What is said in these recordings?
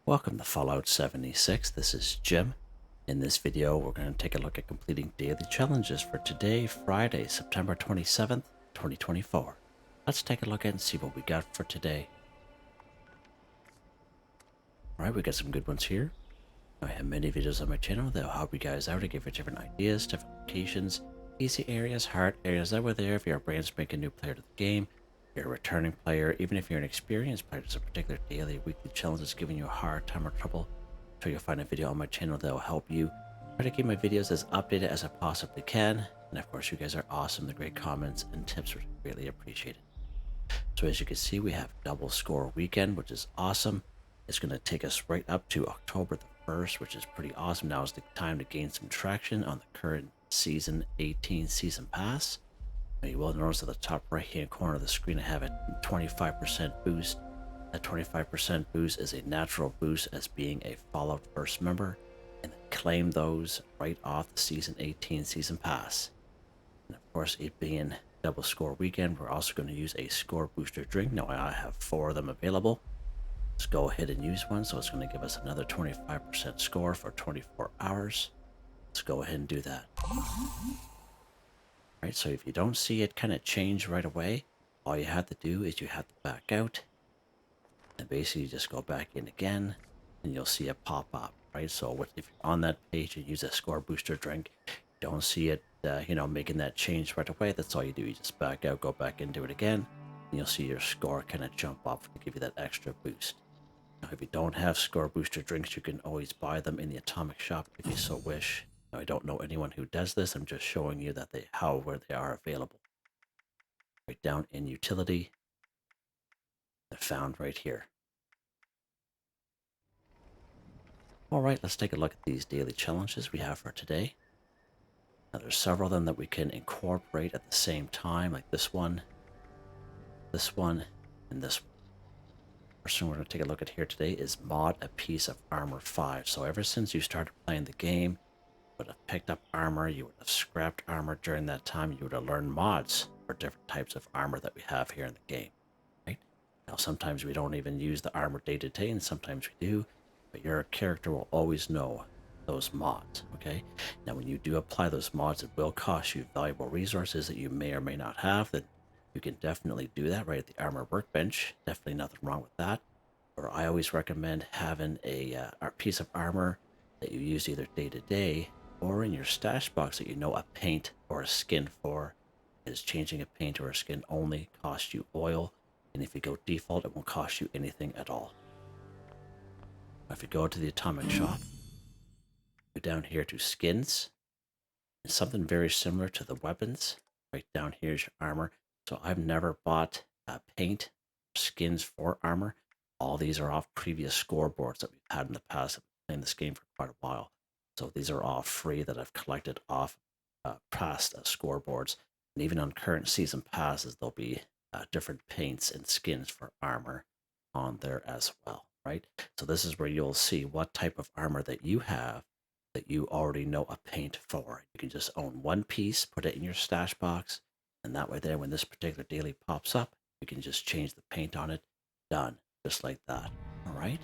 Welcome to Fallout 76. This is Jim. In this video, we're going to take a look at completing daily challenges for today, Friday, September 27th, 2024. Let's take a look at and see what we got for today. Alright, we got some good ones here. I have many videos on my channel that will help you guys out to give you different ideas, different locations, easy areas, hard areas that were there if you're a brand spanking new player to the game. You're a returning player, even if you're an experienced player, there's a particular daily, weekly challenge that's giving you a hard time or trouble. So you'll find a video on my channel that will help you. Try to keep my videos as updated as I possibly can. And of course, you guys are awesome. The great comments and tips are greatly appreciated. So as you can see, we have double score weekend, which is awesome. It's going to take us right up to October the 1st, which is pretty awesome. Now is the time to gain some traction on the current Season 18 Season Pass. You will notice at the top right hand corner of the screen I have a 25% boost. That 25% boost is a natural boost as being a Fallout First member, and claim those right off the Season 18 Season Pass. And of course, it being double score weekend, we're also going to use a score booster drink. Now I have 4 of them available. Let's go ahead and use one. So it's going to give us another 25% score for 24 hours. Let's go ahead and do that. Right, so if you don't see it kind of change right away, all you have to do is you have to back out and basically just go back in again and you'll see it pop up, right? So if you're on that page and use a score booster drink, don't see it making that change right away. That's all you do. You just back out, go back and do it again, and you'll see your score kind of jump up to give you that extra boost. Now if you don't have score booster drinks, you can always buy them in the Atomic Shop if you so wish. I don't know anyone who does this. I'm just showing you that where they are available. Right down in utility, they're found right here. All right, let's take a look at these daily challenges we have for today. Now there's several of them that we can incorporate at the same time, like this one, and this one. First one we're going to take a look at here today is mod a piece of armor 5. So ever since you started playing the game, would have picked up armor, you would have scrapped armor during that time, you would have learned mods for different types of armor that we have here in the game, right? Now sometimes we don't even use the armor day to day, and sometimes we do, but your character will always know those mods, okay? Now when you do apply those mods, it will cost you valuable resources that you may or may not have. That you can definitely do that right at the armor workbench. Definitely nothing wrong with that. Or I always recommend having a piece of armor that you use either day to day or in your stash box that you know a paint or a skin for, is changing a paint or a skin only costs you oil, and if you go default it won't cost you anything at all. If you go to the Atomic Shop, go down here to skins, and something very similar to the weapons. Right down here is your armor. So I've never bought paint skins for armor. All these are off previous scoreboards that we've had in the past. I've been playing this game for quite a while. So these are all free that I've collected off past scoreboards. And even on current season passes, there'll be different paints and skins for armor on there as well, right? So this is where you'll see what type of armor that you have that you already know a paint for. You can just own one piece, put it in your stash box, and that way there, when this particular daily pops up, you can just change the paint on it. Done, just like that, all right?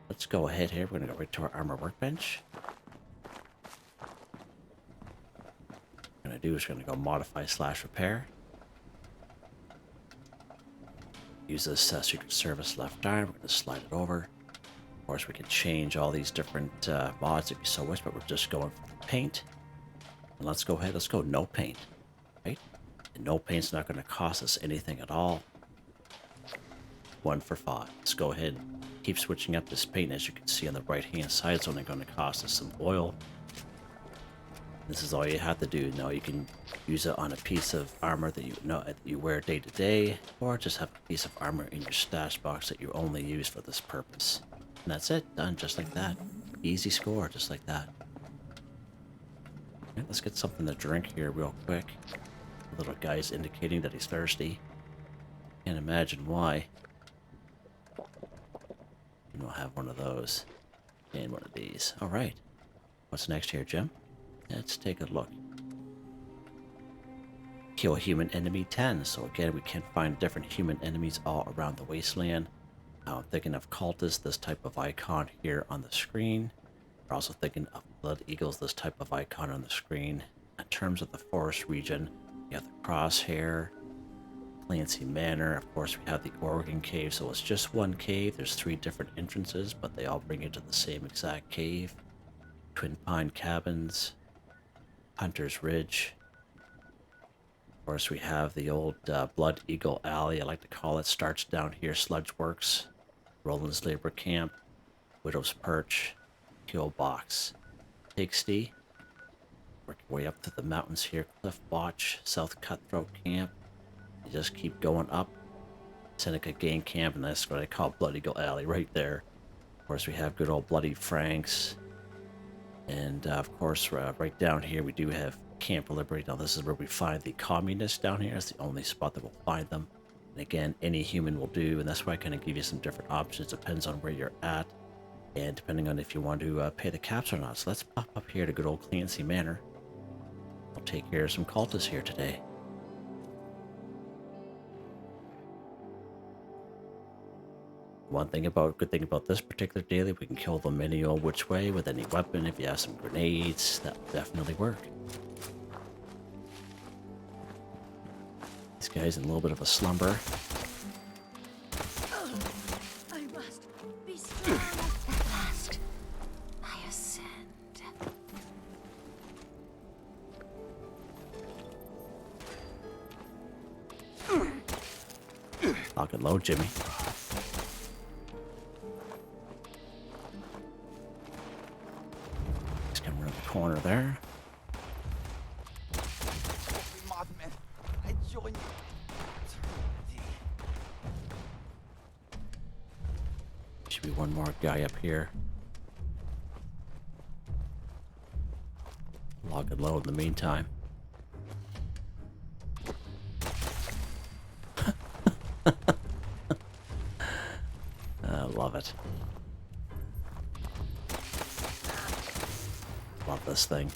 Let's go ahead here. We're going to go right to our armor workbench. What we're going to do is we're going to go modify / repair. Use this Secret Service left arm. We're going to slide it over. Of course, we can change all these different mods if you so wish, but we're just going for the paint. And let's go ahead. Let's go no paint, right? And no paint's not going to cost us anything at all. 1 for 5. Let's go ahead and keep switching up this paint. As you can see on the right hand side, it's only going to cost us some oil. This is all you have to do. Now you can use it on a piece of armor that you know that you wear day to day, or just have a piece of armor in your stash box that you only use for this purpose. And that's it. Done just like that. Easy score, just like that. Okay, let's get something to drink here real quick. The little guy's indicating that he's thirsty. Can't imagine why. And we'll have one of those and one of these. All right. What's next here, Jim? Let's take a look. Kill human enemy 10. So again, we can find different human enemies all around the wasteland. Now I'm thinking of cultists, this type of icon here on the screen. We're also thinking of blood eagles, this type of icon on the screen. In terms of the forest region, you have the crosshair, Clancy Manor. Of course, we have the Oregon Cave, so it's just one cave. There's 3 different entrances, but they all bring you to the same exact cave. Twin Pine Cabins, Hunter's Ridge. Of course, we have the old Blood Eagle Alley, I like to call it. Starts down here, Sludge Works, Roland's Labor Camp, Widow's Perch, Kill Box. Takes D. Work your way up to the mountains here, Cliff Watch, South Cutthroat Camp. You just keep going up. Seneca Game Camp, and that's what I call Blood Eagle Alley right there. Of course, we have good old Bloody Franks. And of course, right down here, we do have Camp Liberty. Now, this is where we find the communists down here. It's the only spot that we'll find them. And again, any human will do, and that's why I kind of give you some different options. Depends on where you're at, and depending on if you want to pay the caps or not. So let's pop up here to good old Clancy Manor. We'll take care of some cultists here today. Good thing about this particular daily, we can kill them any old which way with any weapon. If you have some grenades, that will definitely work. This guy's in a little bit of a slumber. I must be strong. At last, I ascend. Lock and load, Jimmy. Just come around the corner there. I join you. Should be one more guy up here. Lock and load in the meantime. I love it. Love this thing.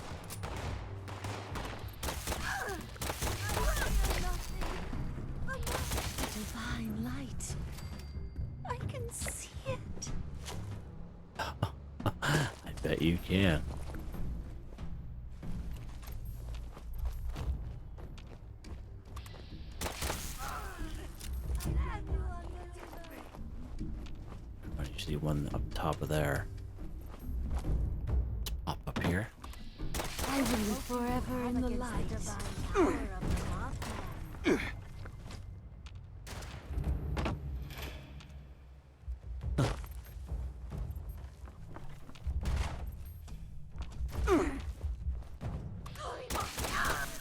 Divine light. I can see it. I bet you can. You see one up top of there. Let's pop up here. I will live forever in the light.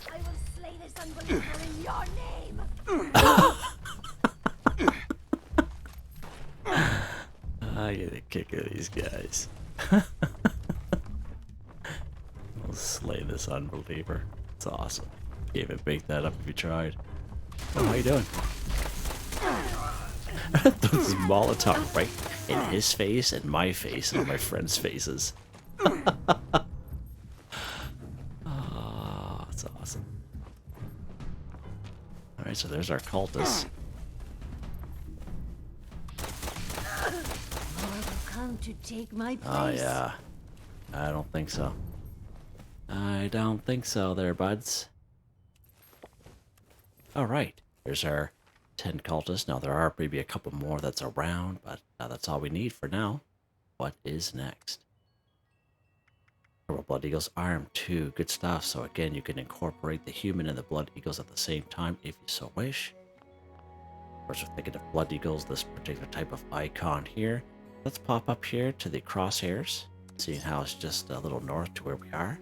I will slay this unbeliever in your name. I get a kick of these guys. We'll slay this unbeliever. It's awesome. Can't even make that up if you tried. Oh, how you doing? Those Molotov right in his face and my face and all my friends' faces. Oh, that's awesome. Alright, so there's our cultists. Come to take my place. Oh, yeah. I don't think so. I don't think so there, buds. Alright, there's our 10 cultists. Now, there are maybe a couple more that's around, but that's all we need for now. What is next? Blood Eagle's Arm 2. Good stuff. So, again, you can incorporate the human and the Blood Eagles at the same time if you so wish. Of course, we're thinking of Blood Eagles, this particular type of icon here. Let's pop up here to the crosshairs, seeing how it's just a little north to where we are.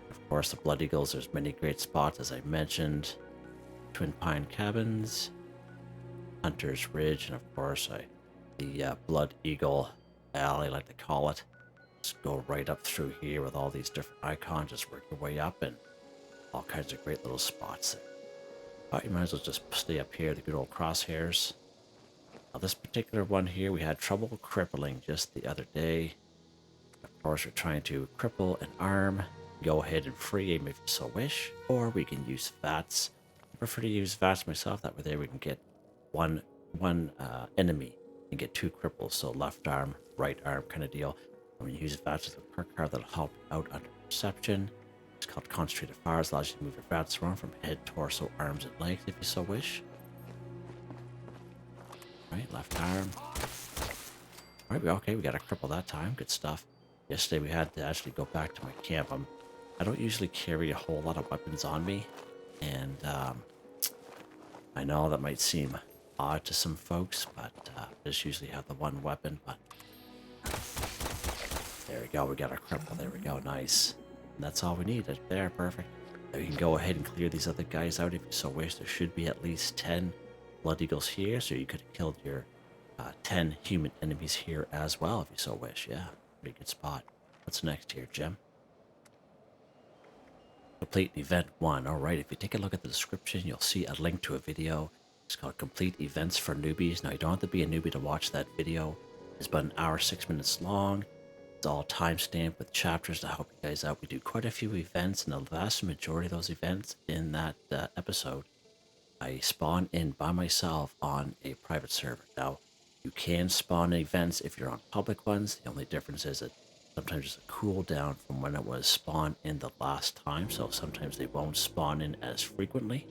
Of course, the Blood Eagles, there's many great spots, as I mentioned. Twin Pine Cabins, Hunter's Ridge, and of course, the Blood Eagle Alley, I like to call it. Just go right up through here with all these different icons, just work your way up, and all kinds of great little spots there. But you might as well just stay up here, the good old crosshairs. Now, this particular one here, we had trouble crippling just the other day. Of course, we're trying to cripple an arm. Go ahead and free aim if you so wish, or we can use VATS prefer to use VATS myself. That way there we can get one enemy and get 2 cripples. So left arm, right arm kind of deal. And when you use VATS with a perk card, that'll help out under perception. It's called Concentrated Fires. Allows you to move your VATS around from head, torso, arms, and legs if you so wish. Right, left arm. Alright, okay, we got a cripple that time. Good stuff. Yesterday we had to actually go back to my camp. I don't usually carry a whole lot of weapons on me. And I know that might seem odd to some folks, but I just usually have the one weapon. But there we go, we got our cripple. There we go, nice. And that's all we need. There, perfect. Now you can go ahead and clear these other guys out if you so wish. There should be at least 10 Blood Eagles here, so you could have killed your 10 human enemies here as well if you so wish. Yeah, pretty good spot. What's next here, Jim? Complete Event 1. Alright, if you take a look at the description, you'll see a link to a video. It's called Complete Events for Newbies. Now, you don't have to be a newbie to watch that video. It's about an hour, 6 minutes long. It's all time-stamped with chapters to help you guys out. We do quite a few events, and the vast majority of those events in that episode, I spawn in by myself on a private server. Now, you can spawn events if you're on public ones. The only difference is that sometimes there's a cooldown from when it was spawned in the last time, so sometimes they won't spawn in as frequently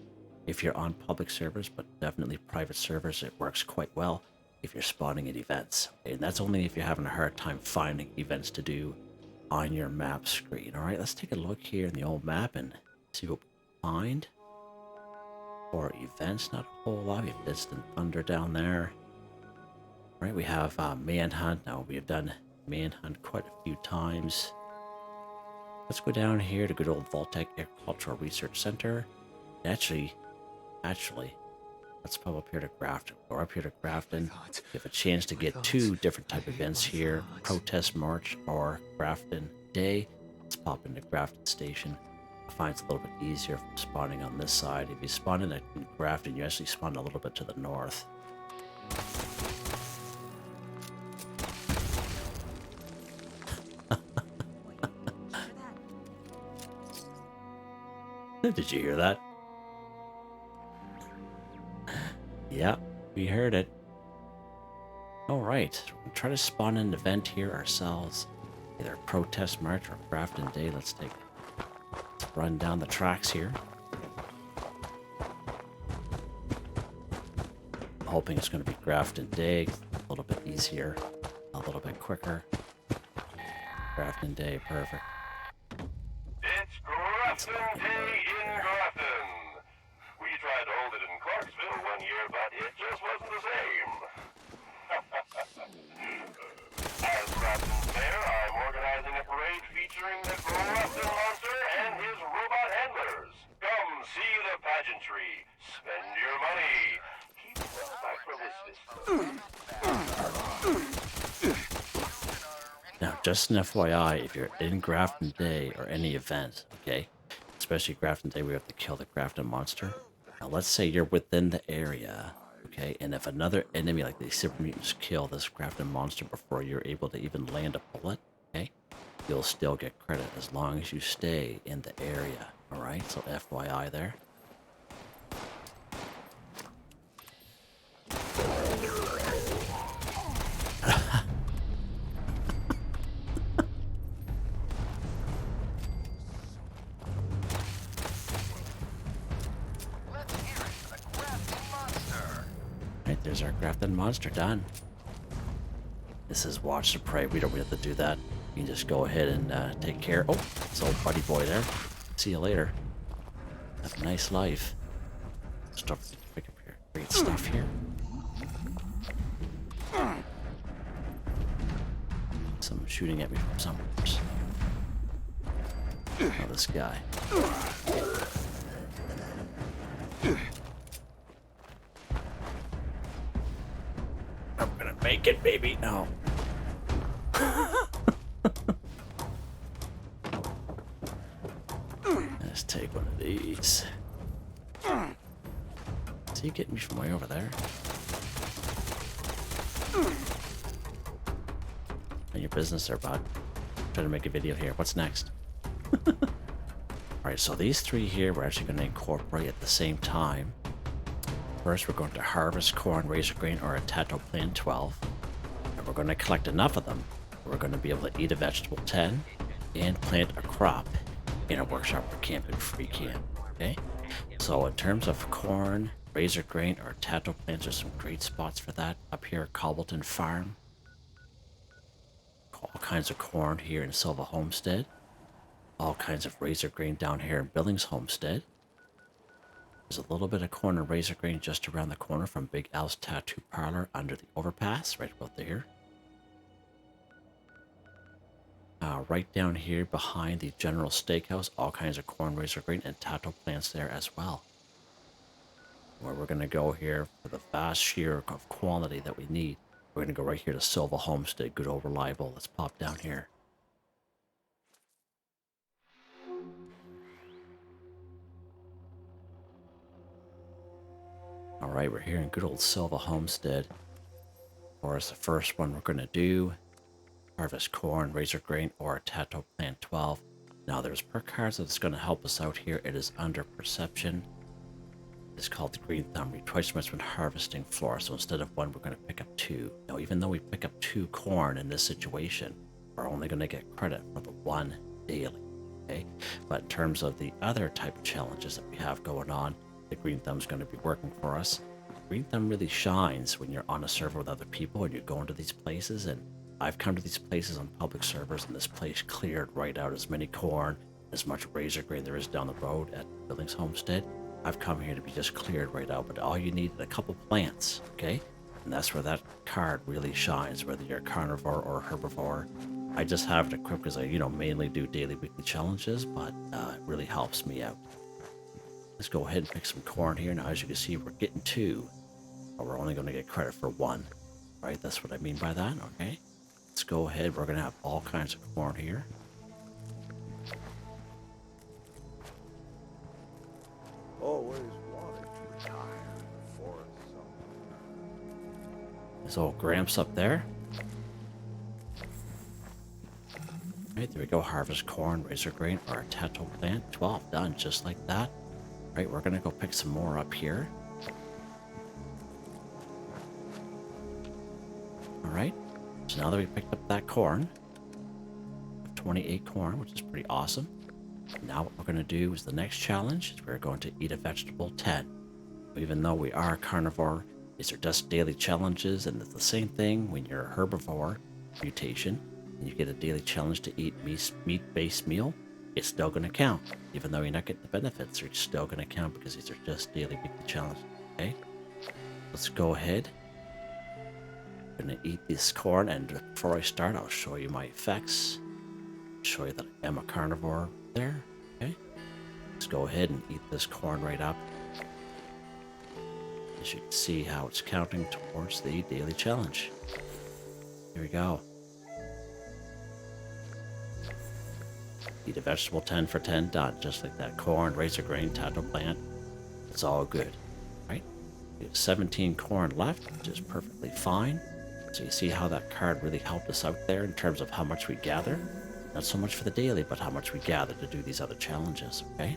if you're on public servers, but definitely private servers, it works quite well if you're spawning in events. And that's only if you're having a hard time finding events to do on your map screen. Alright, let's take a look here in the old map and see what we find. For events, not a whole lot. We have Distant Thunder down there. Right, we have Manhunt. Now, we have done Manhunt quite a few times. Let's go down here to good old Voltec Agricultural Research Center. Actually, let's pop up here to Grafton. Go up here to Grafton. You have a chance to get 2 different type of events here. Protest March or Grafton Day. Let's pop into Grafton Station. I find it's a little bit easier from spawning on this side. If you spawn in Grafton, you actually spawn a little bit to the north. Did you hear that? Yeah, we heard it. Alright, we'll try to spawn an event here ourselves. Either Protest March or Grafton Day. Let's run down the tracks here. I'm hoping it's going to be Grafton Day. A little bit easier, a little bit quicker. Grafton Day, perfect. It's Grafton Day in Grafton. We tried to hold it in Clarksville one year, but it just wasn't the same. As Grafton's mayor, I'm organizing a parade featuring the Grafton Monster and his robot handlers. Come see the pageantry. Spend your money. Keep it well back for this. Now, just an FYI, if you're in Grafton Day or any event, okay, especially Grafton Day, we have to kill the Grafton monster. Now, let's say you're within the area, okay, and if another enemy like the Super Mutants kill this Grafton monster before you're able to even land a bullet, okay, you'll still get credit as long as you stay in the area, alright? So FYI there. There's our Grafton monster done. This is Watch the Prey. We don't have to do that. You can just go ahead and take care. Oh, it's old buddy boy there. See you later. Have a nice life. Stuff to pick up here. Great stuff here. Someone shooting at me from somewhere. Oh, this guy. Make it, baby. No. Let's take one of these. Is he getting me from way over there? Mind your business there, bud. I'm trying to make a video here. What's next? Alright, so these three here we're actually going to incorporate at the same time. First, we're going to harvest corn, razorgrain, or a Tato plant 12. And we're going to collect enough of them. We're going to be able to eat a vegetable 10 and plant a crop in a workshop or camp and free camp. Okay? So in terms of corn, razorgrain, or Tato plants, there's some great spots for that up here at Cobbleton Farm. All kinds of corn here in Silva Homestead. All kinds of razorgrain down here in Billings Homestead. There's a little bit of corn and razorgrain just around the corner from Big Al's Tattoo Parlor under the overpass, right about there. Right down here behind the General Steakhouse, all kinds of corn, razorgrain, and Tato plants there as well. Where we're going to go here for the vast sheer of quantity that we need. We're going to go right here to Silva Homestead, good old reliable. Let's pop down here. Alright, we're here in good old Silva Homestead. For us, the first one we're going to do, harvest corn, razorgrain, or a Tato plant 12. Now there's perk cards that's going to help us out here. It is under perception. It's called the Green Thumb. Twice as much when harvesting floor. So instead of one, we're going to pick up two. Now, even though we pick up 2 corn in this situation, we're only going to get credit for the 1 daily. Okay? But in terms of the other type of challenges that we have going on, the Green Thumb's going to be working for us. Green Thumb really shines when you're on a server with other people and you're going to these places. And I've come to these places on public servers, and this place cleared right out as many corn, as much razorgrain there is down the road at Billings Homestead. I've come here to be just cleared right out, but all you need is a couple plants, okay? And that's where that card really shines, whether you're a carnivore or a herbivore. I just have it equipped because I, mainly do daily, weekly challenges, but it really helps me out. Let's go ahead and pick some corn here. Now, as you can see, we're getting 2, but we're only going to get credit for 1, right? That's what I mean by that, okay? Let's go ahead. We're going to have all kinds of corn here. Always wanted to retire for something. There's old Gramps up there. Right, there we go. Harvest corn, razorgrain, or a Tato plant. 12 done, just like that. Right, we're going to go pick some more up here. Alright, so now that we picked up that corn, 28 corn, which is pretty awesome. Now what we're going to do is the next challenge is we're going to eat a vegetable 10. Even though we are a carnivore, these are just daily challenges, and it's the same thing when you're a herbivore mutation and you get a daily challenge to eat meat-based meal, it's still going to count. Even though you're not getting the benefits, they're still going to count because these are just daily weekly challenges. Okay? Let's go ahead. I'm going to eat this corn, and before I start, I'll show you my effects. Show you that I am a carnivore there. Okay? Let's go ahead and eat this corn right up. As you can see how it's counting towards the daily challenge. Here we go. Eat a vegetable 10 for 10, done. Just like that. Corn, razorgrain, Tato plant. It's all good. Right? We have 17 corn left, which is perfectly fine. So you see how that card really helped us out there in terms of how much we gather. Not so much for the daily, but how much we gather to do these other challenges, okay?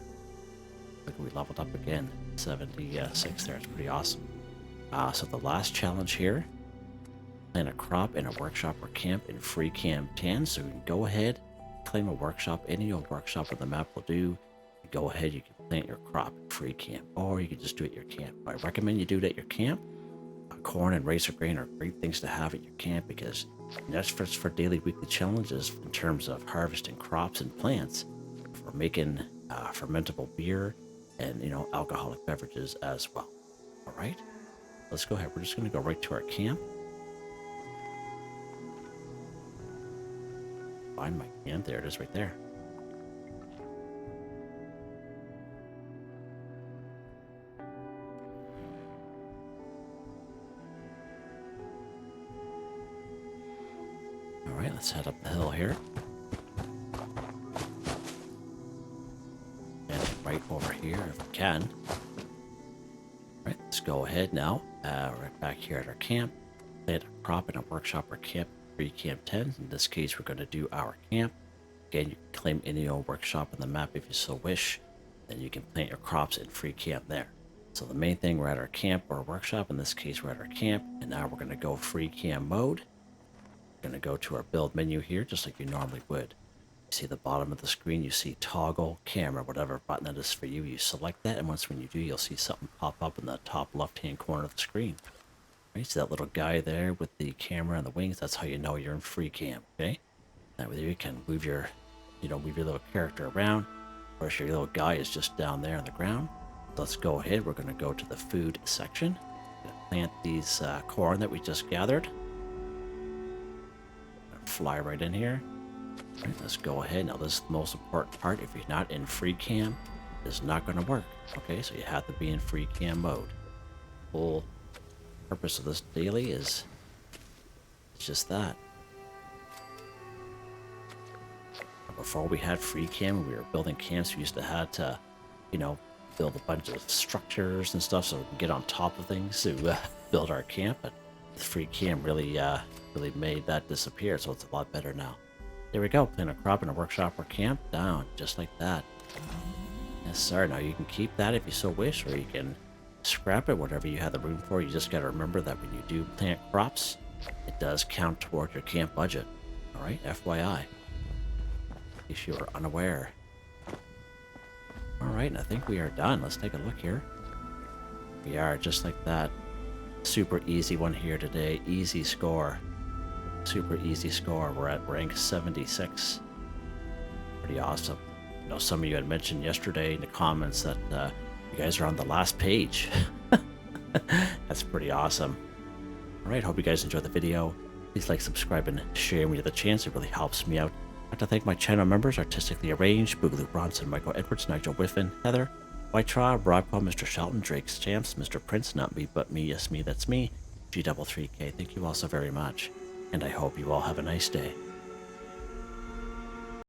Look, we leveled up again. 76 there. It's pretty awesome. So the last challenge here, plant a crop in a workshop or camp in free camp 10. So you can go ahead, claim a workshop. Any old workshop on the map will do. You go ahead, you can plant your crop in free camp, or you can just do it at your camp. I recommend you do it at your camp. Corn and razorgrain are great things to have at your camp because that's for daily, weekly challenges in terms of harvesting crops and plants, for making fermentable beer and, alcoholic beverages as well. All right, let's go ahead. We're just going to go right to our camp. Find my camp. There it is right there. Alright, let's head up the hill here. And right over here if we can. Alright, let's go ahead now. Right back here at our camp. Plant a crop in a workshop or camp, free camp 10. In this case, we're going to do our camp. Again, you can claim any old workshop on the map if you so wish. Then you can plant your crops in free camp there. So the main thing, we're at our camp or workshop. In this case, we're at our camp. And now we're going to go free cam mode. We're going to go to our build menu here, just like you normally would. You see the bottom of the screen, you see toggle camera, whatever button that is for you. You select that, and when you do, you'll see something pop up in the top left-hand corner of the screen. Right, see that little guy there with the camera and the wings? That's how you know you're in free cam, okay? That way you can move your, move your little character around. Of course, your little guy is just down there on the ground. Let's go ahead. We're going to go to the food section. Plant these corn that we just gathered. Fly right in here. Right, let's go ahead. Now, this is the most important part. If you're not in free cam, it's not going to work. Okay, so you have to be in free cam mode. Full purpose of this daily is just that. Before we had free cam, we were building camps. We used to have to, build a bunch of structures and stuff so we can get on top of things to build our camp. But the free cam really made that disappear, so it's a lot better now. There we go. Plant a crop in a workshop or camp. Down, just like that. Yes, sir. Now you can keep that if you so wish, or you can scrap it, whatever you have the room for. You just got to remember that when you do plant crops, it does count toward your camp budget. All right, FYI. If you are unaware. All right, and I think we are done. Let's take a look here. We are just like that. Super easy one here today. Easy score. Super easy score. We're at rank 76. Pretty awesome. Some of you had mentioned yesterday in the comments that you guys are on the last page. That's pretty awesome. All right, hope you guys enjoyed the video. Please like, subscribe, and share when you have the chance. It really helps me out. I'd like to thank my channel members, Artistically Arranged, Boogaloo Bronson, Michael Edwards, Nigel Wiffen, Heather, Whitetribe, Robco, Mr. Shelton, Drake Stamps, Mr.Prince, NotMeButMeYesMeThatsMe, G33K. Thank you all so very much, and I hope you all have a nice day.